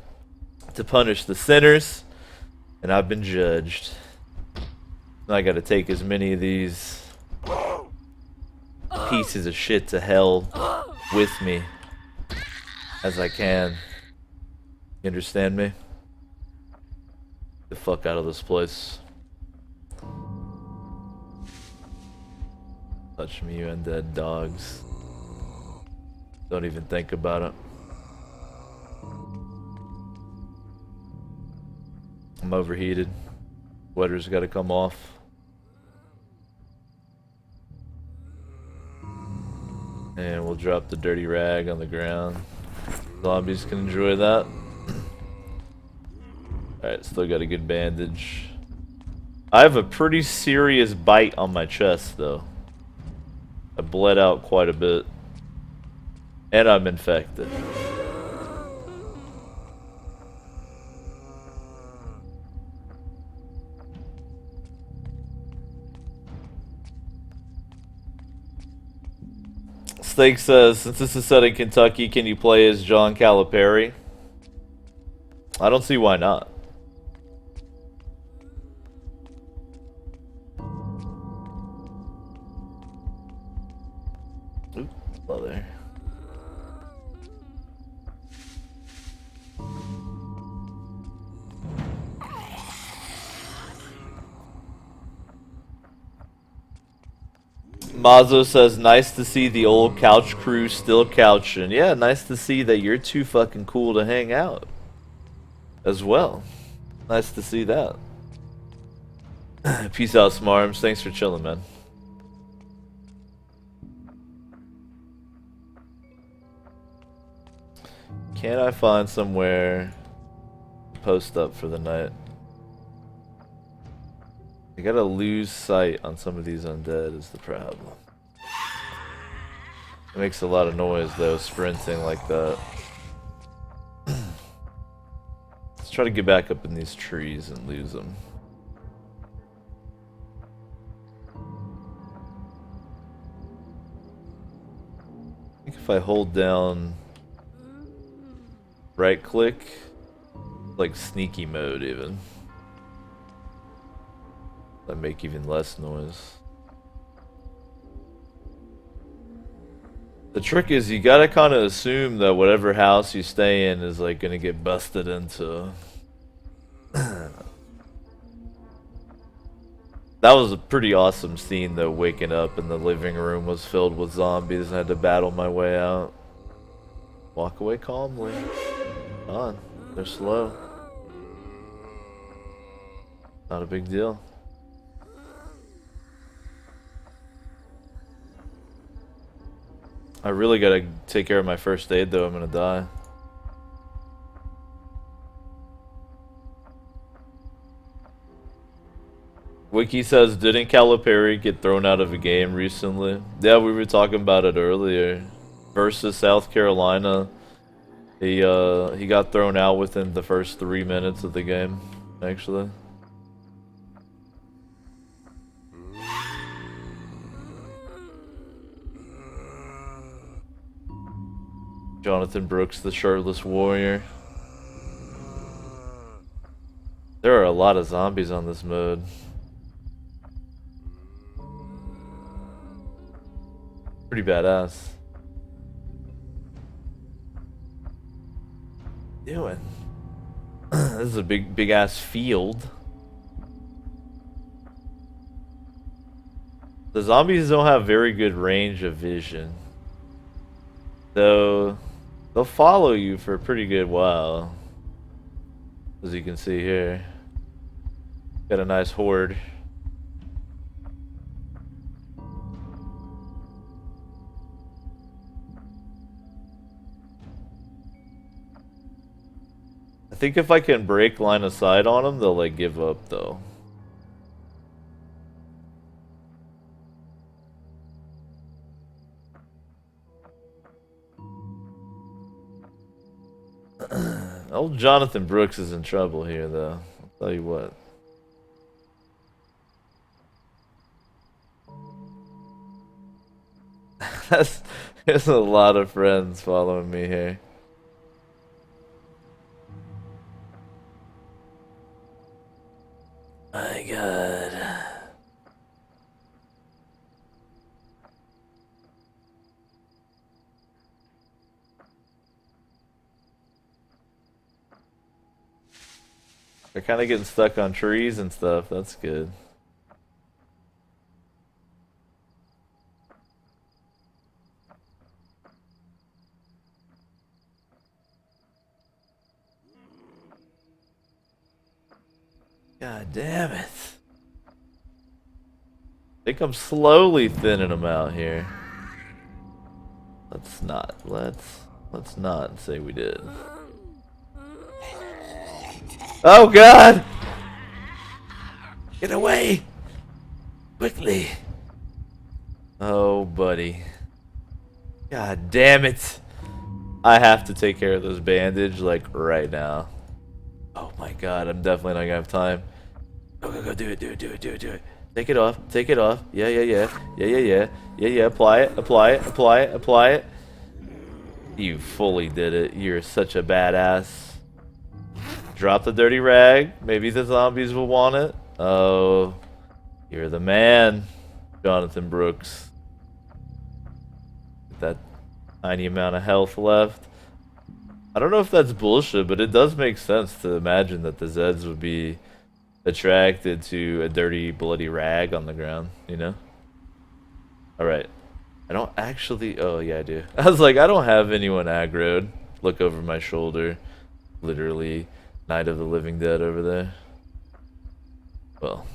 to punish the sinners, and I've been judged. And I gotta take as many of these pieces of shit to hell with me as I can. You understand me? Get the fuck out of this place. Touch me, you undead dogs. Don't even think about it. I'm overheated. Sweater's gotta come off. And we'll drop the dirty rag on the ground. Zombies can enjoy that. Alright, still got a good bandage. I have a pretty serious bite on my chest, though. I bled out quite a bit. And I'm infected. Steak says, since this is set in Kentucky, can you play as John Calipari? I don't see why not. Oop, hello there. Mazo says, nice to see the old couch crew still couching. Yeah, nice to see that you're too fucking cool to hang out. As well. Nice to see that. Peace out, Smarms. Thanks for chilling, man. Can I find somewhere to post up for the night? I gotta lose sight on some of these undead is the problem. It makes a lot of noise though, sprinting like that. Let's try to get back up in these trees and lose them. I think if I hold down right click, like sneaky mode even. That make even less noise. The trick is you gotta kind of assume that whatever house you stay in is like gonna get busted into. That was a pretty awesome scene though, waking up and the living room was filled with zombies and I had to battle my way out. Walk away calmly. Come on, they're slow. Not a big deal. I really gotta take care of my first aid though, I'm gonna die. Wiki says, didn't Calipari get thrown out of a game recently? Yeah, we were talking about it earlier. Versus South Carolina. He got thrown out within the first 3 minutes of the game, actually. Jonathan Brooks, the shirtless warrior. There are a lot of zombies on this mode. Pretty badass. Doing? This is a big ass field. The zombies don't have very good range of vision. Though they'll follow you for a pretty good while. As you can see here. Got a nice horde. I think if I can break line of sight on them, they'll like give up though. Old Jonathan Brooks is in trouble here though. I'll tell you what. There's a lot of friends following me here. My God. They're kind of getting stuck on trees and stuff. That's good. God damn it. I think I'm slowly thinning them out here. Let's not. Let's not say we did. Oh God! Get away! Quickly! Oh, buddy. God damn it! I have to take care of this bandage, like, right now. Oh my God, I'm definitely not gonna have time. Go, do it. Take it off, Yeah. Yeah, apply it. You fully did it. You're such a badass. Drop the dirty rag. Maybe the zombies will want it. Oh, you're the man, Jonathan Brooks. That tiny amount of health left. I don't know if that's bullshit, but it does make sense to imagine that the Zeds would be attracted to a dirty, bloody rag on the ground, you know? Alright. I don't actually... Oh, yeah, I do. I was like, I don't have anyone aggroed. Look over my shoulder. Literally, Night of the Living Dead over there. Well.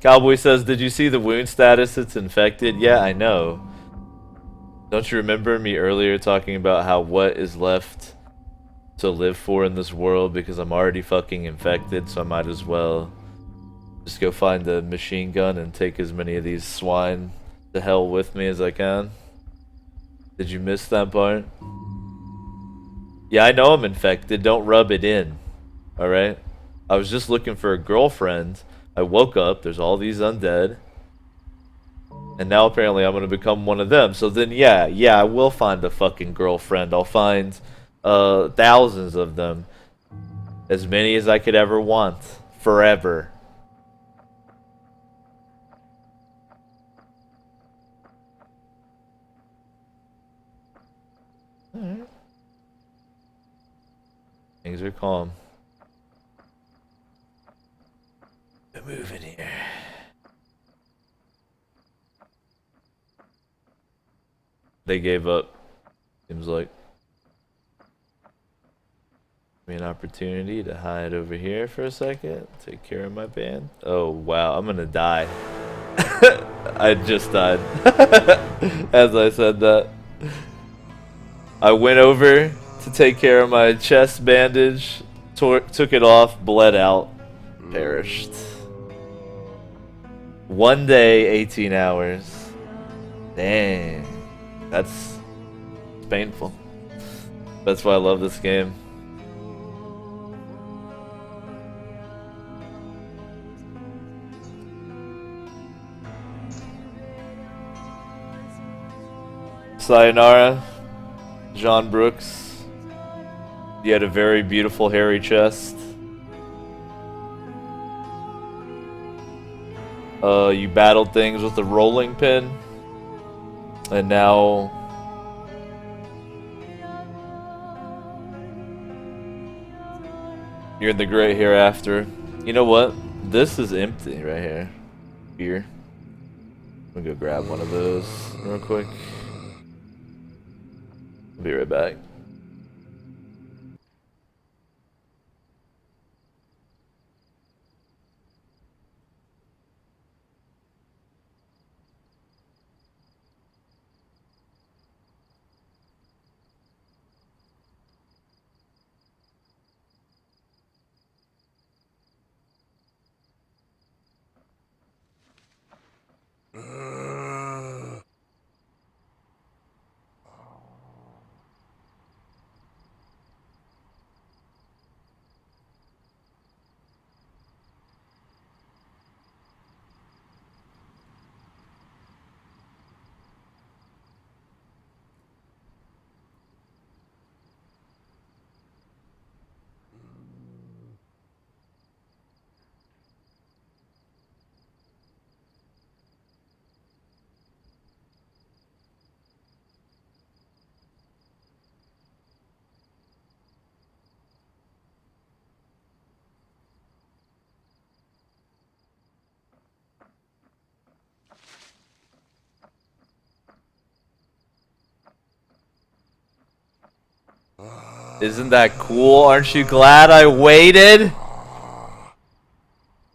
Cowboy says, did you see the wound status? It's infected. Yeah, I know. Don't you remember me earlier talking about how what is left to live for in this world, because I'm already fucking infected, so I might as well just go find a machine gun and take as many of these swine to hell with me as I can. Did you miss that part? Yeah, I know I'm infected. Don't rub it in. Alright? I was just looking for a girlfriend. I woke up. There's all these undead. And now apparently I'm going to become one of them. So then, yeah, I will find a fucking girlfriend. I'll find thousands of them. As many as I could ever want. Forever. Alright. Things are calm. We're moving here. They gave up. Seems like. Give me an opportunity to hide over here for a second. Take care of my band. Oh wow, I'm gonna die. I just died. As I said that. I went over to take care of my chest bandage, took it off, bled out, perished. One day, 18 hours. Dang. That's painful. That's why I love this game. Sayonara, John Brooks. You had a very beautiful hairy chest. You battled things with a rolling pin. And now you're in the great hereafter. You know what? This is empty right here. Here. I'm gonna go grab one of those real quick. I'll be right back. Isn't that cool? Aren't you glad I waited?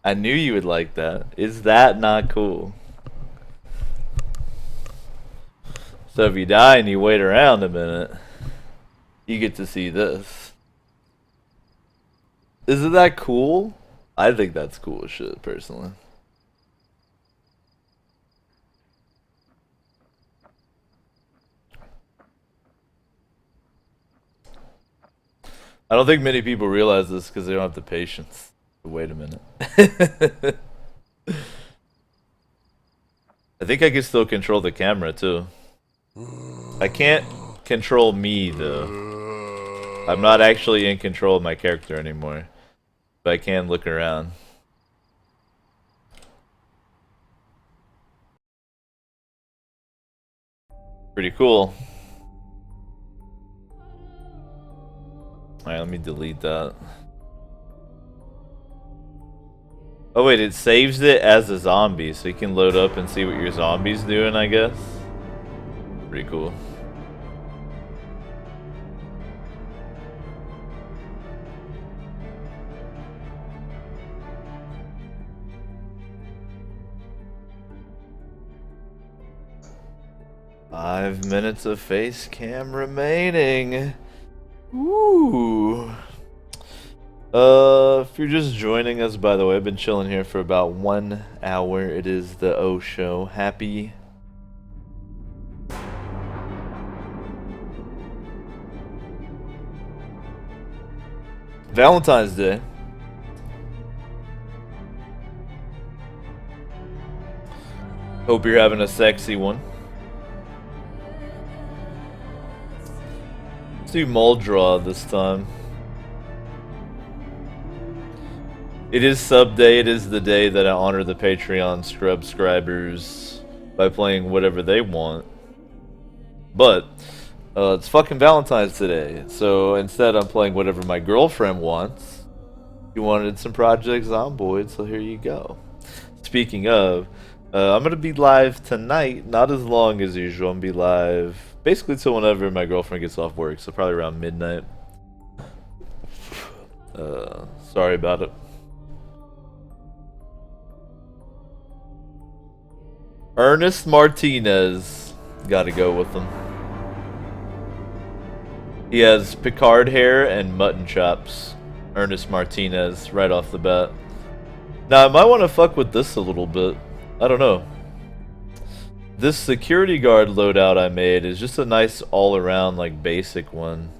I knew you would like that. Is that not cool? So if you die and you wait around a minute, you get to see this. Isn't that cool? I think that's cool as shit, personally. I don't think many people realize this because they don't have the patience. Wait a minute. I think I can still control the camera too. I can't control me though. I'm not actually in control of my character anymore. But I can look around. Pretty cool. Alright, let me delete that. Oh wait, it saves it as a zombie, so you can load up and see what your zombie's doing, I guess. Pretty cool. Five minutes of face cam remaining. Ooh. If you're just joining us, by the way, I've been chilling here for about 1 hour. It is the O Show. Happy Valentine's Day. Hope you're having a sexy one. Let's do Muldra this time. It is sub day. It is the day that I honor the Patreon subscribers by playing whatever they want. But it's fucking Valentine's today, so instead I'm playing whatever my girlfriend wants. You wanted some Project Zomboid, so here you go. Speaking of, I'm gonna be live tonight, not as long as usual. I'm gonna be live basically till whenever my girlfriend gets off work, so probably around midnight. Sorry about it. Ernest Martinez, gotta go with him. He has Picard hair and mutton chops. Ernest Martinez, right off the bat. Now, I might want to fuck with this a little bit. I don't know. This security guard loadout I made is just a nice all-around, like, basic one.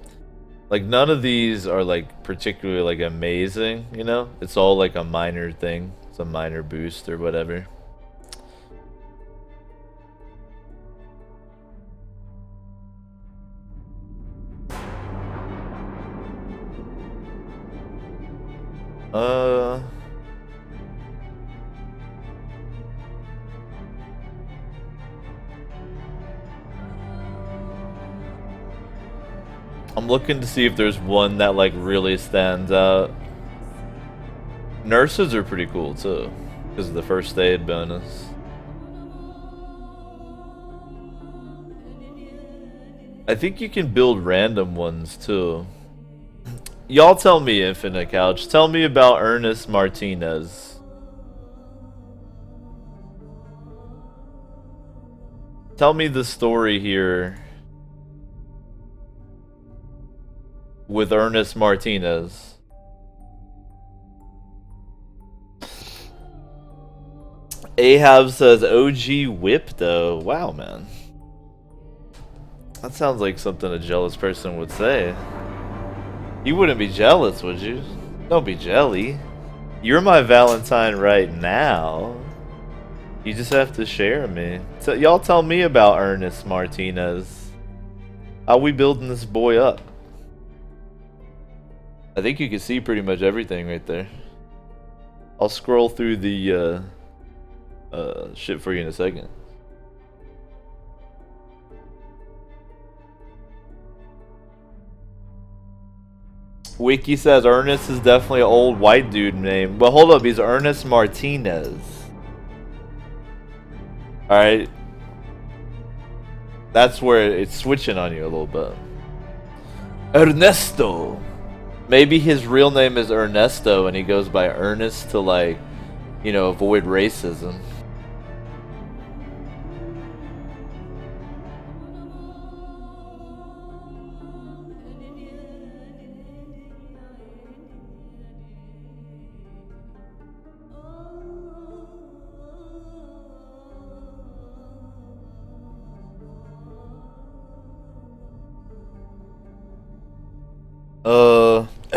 Like, none of these are, like, particularly, like, amazing, you know? It's all, like, a minor thing. It's a minor boost or whatever. I'm looking to see if there's one that like really stands out. Nurses are pretty cool too, because of the first aid bonus. I think you can build random ones too. Y'all tell me, Infinite Couch. Tell me about Ernest Martinez. Tell me the story here with Ernest Martinez. Ahab says OG whip though. Wow, man. That sounds like something a jealous person would say. You wouldn't be jealous, would you? Don't be jelly. You're my Valentine right now. You just have to share me. So y'all tell me about Ernest Martinez. How we building this boy up? I think you can see pretty much everything right there. I'll scroll through the shit for you in a second. Wiki says Ernest is definitely an old white dude name. Well, hold up, he's Ernest Martinez. Alright. That's where it's switching on you a little bit. Ernesto. Maybe his real name is Ernesto and he goes by Ernest to, like, you know, avoid racism.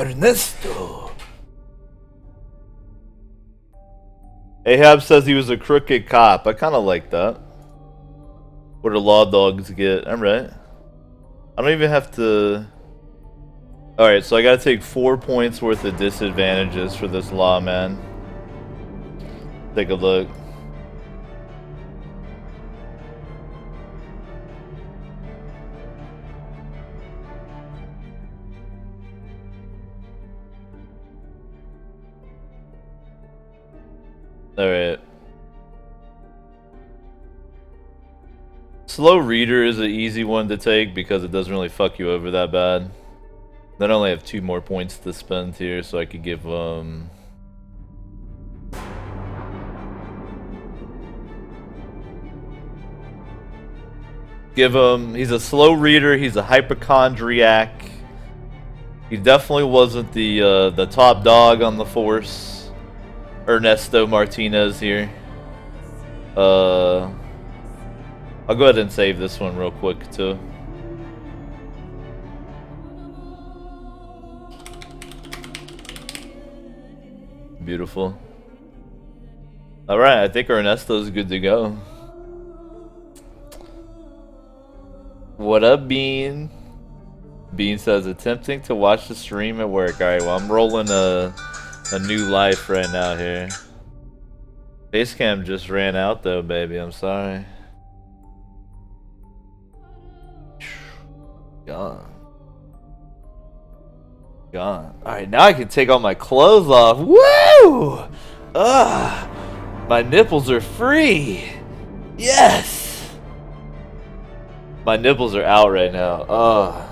Ernesto. Ahab says he was a crooked cop. I kind of like that. What do law dogs get? I'm right. I don't even have to... Alright, so I gotta take 4 points worth of disadvantages for this lawman. Take a look. Alright. Slow reader is an easy one to take because it doesn't really fuck you over that bad. Then I only have 2 more points to spend here, so I could give he's a slow reader, he's a hypochondriac. He definitely wasn't the top dog on the force. Ernesto Martinez here. I'll go ahead and save this one real quick too. Beautiful. Alright, I think Ernesto's good to go. What up, Bean? Bean says, attempting to watch the stream at work. Alright, well, I'm rolling a new life right now here. Facecam just ran out though, baby. I'm sorry. Gone. Alright, now I can take all my clothes off. Woo! Ugh! My nipples are free! Yes! My nipples are out right now. Ugh.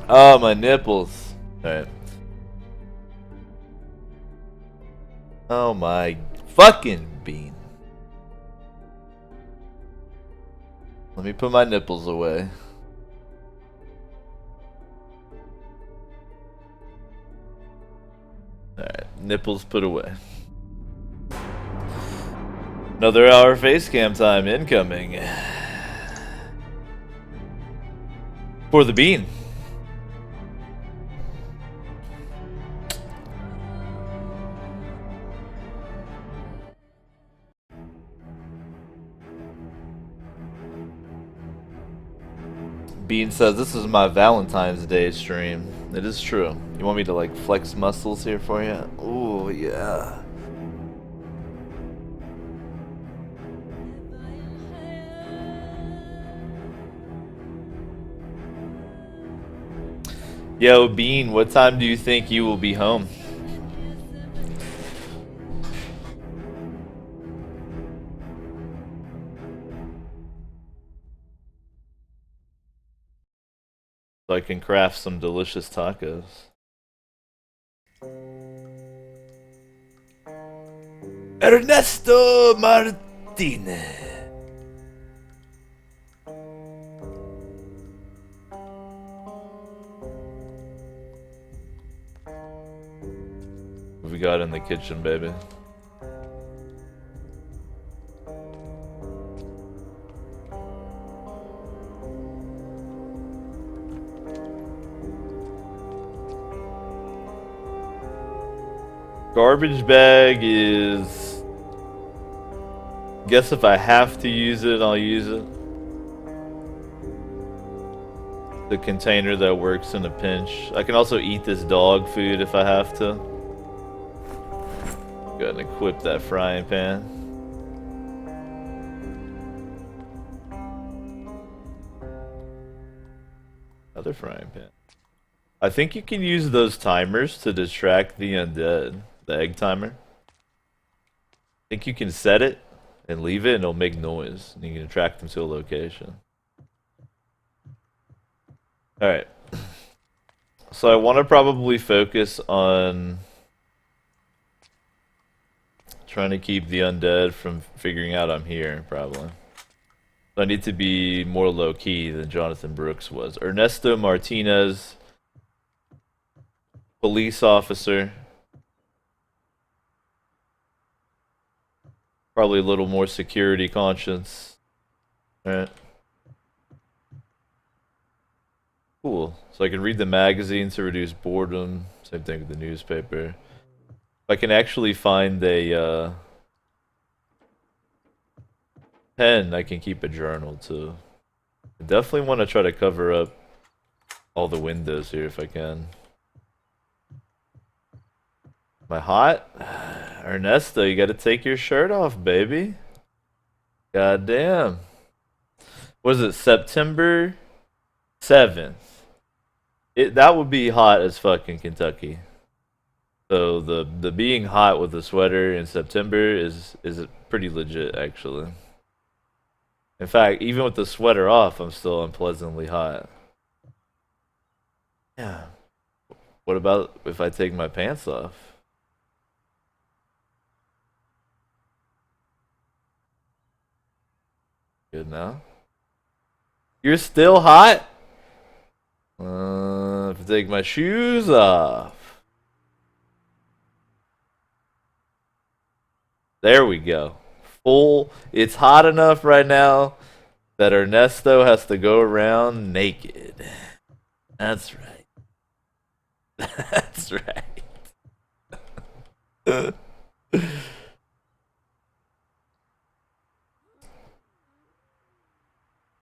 Oh, my nipples. Alright. Oh my fucking bean. Let me put my nipples away. Alright, nipples put away. Another hour face cam time incoming. For the bean. Bean says, this is my Valentine's Day stream. It is true. You want me to like flex muscles here for you? Ooh, yeah. Yo, Bean, what time do you think you will be home? So I can craft some delicious tacos. Ernesto Martinez. What we got in the kitchen, baby? Garbage bag is... Guess if I have to use it, I'll use it. The container that works in a pinch. I can also eat this dog food if I have to. Go ahead and equip that frying pan. Another frying pan. I think you can use those timers to distract the undead. The egg timer. I think you can set it and leave it and it'll make noise. And you can attract them to a location. Alright. So I want to probably focus on trying to keep the undead from figuring out I'm here, probably. So I need to be more low-key than Jonathan Brooks was. Ernesto Martinez, police officer. Probably a little more security conscious. Alright. Cool. So I can read the magazine to reduce boredom. Same thing with the newspaper. If I can actually find a pen, I can keep a journal too. I definitely want to try to cover up all the windows here if I can. Am I hot? Ernesto, you gotta take your shirt off, baby. God damn. Was it September 7th? That would be hot as fucking Kentucky. So the being hot with a sweater in September is pretty legit actually. In fact, even with the sweater off, I'm still unpleasantly hot. Yeah. What about if I take my pants off? Good now. You're still hot? If I take my shoes off. There we go. Full. It's hot enough right now that Ernesto has to go around naked. That's right. That's right.